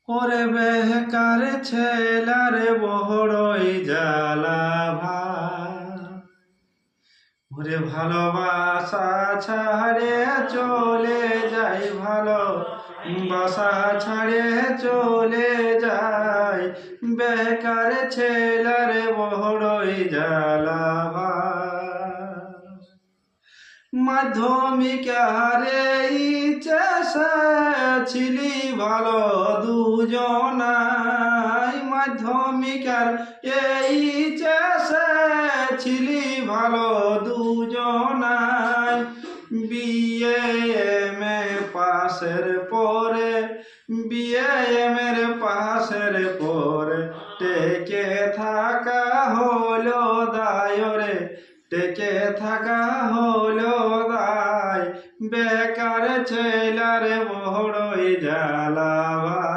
ওরে বেকার ছেলারে বড়ই জ্বালা ভাই, ওরে ভালোবাসা ছাড়ে চলে যাই, ভালোবাসা ছাড়ে চলে যাই, বেকার ছেলারে বড়ই জ্বালা ভাই। মাধ্যমিক আরে ছিলি ভালো দুজনাই, মাধ্যমিক আর এই ছিলি ভালো দুজনাই, বিএ এম এ পাশের পরে, বিএ এম এর পাশের পরে টেকে থাকা হলো দায় রে, টেকে থাকা হলো দায়, বেকার ছেলারে বড়ই জ্বালা ভাই।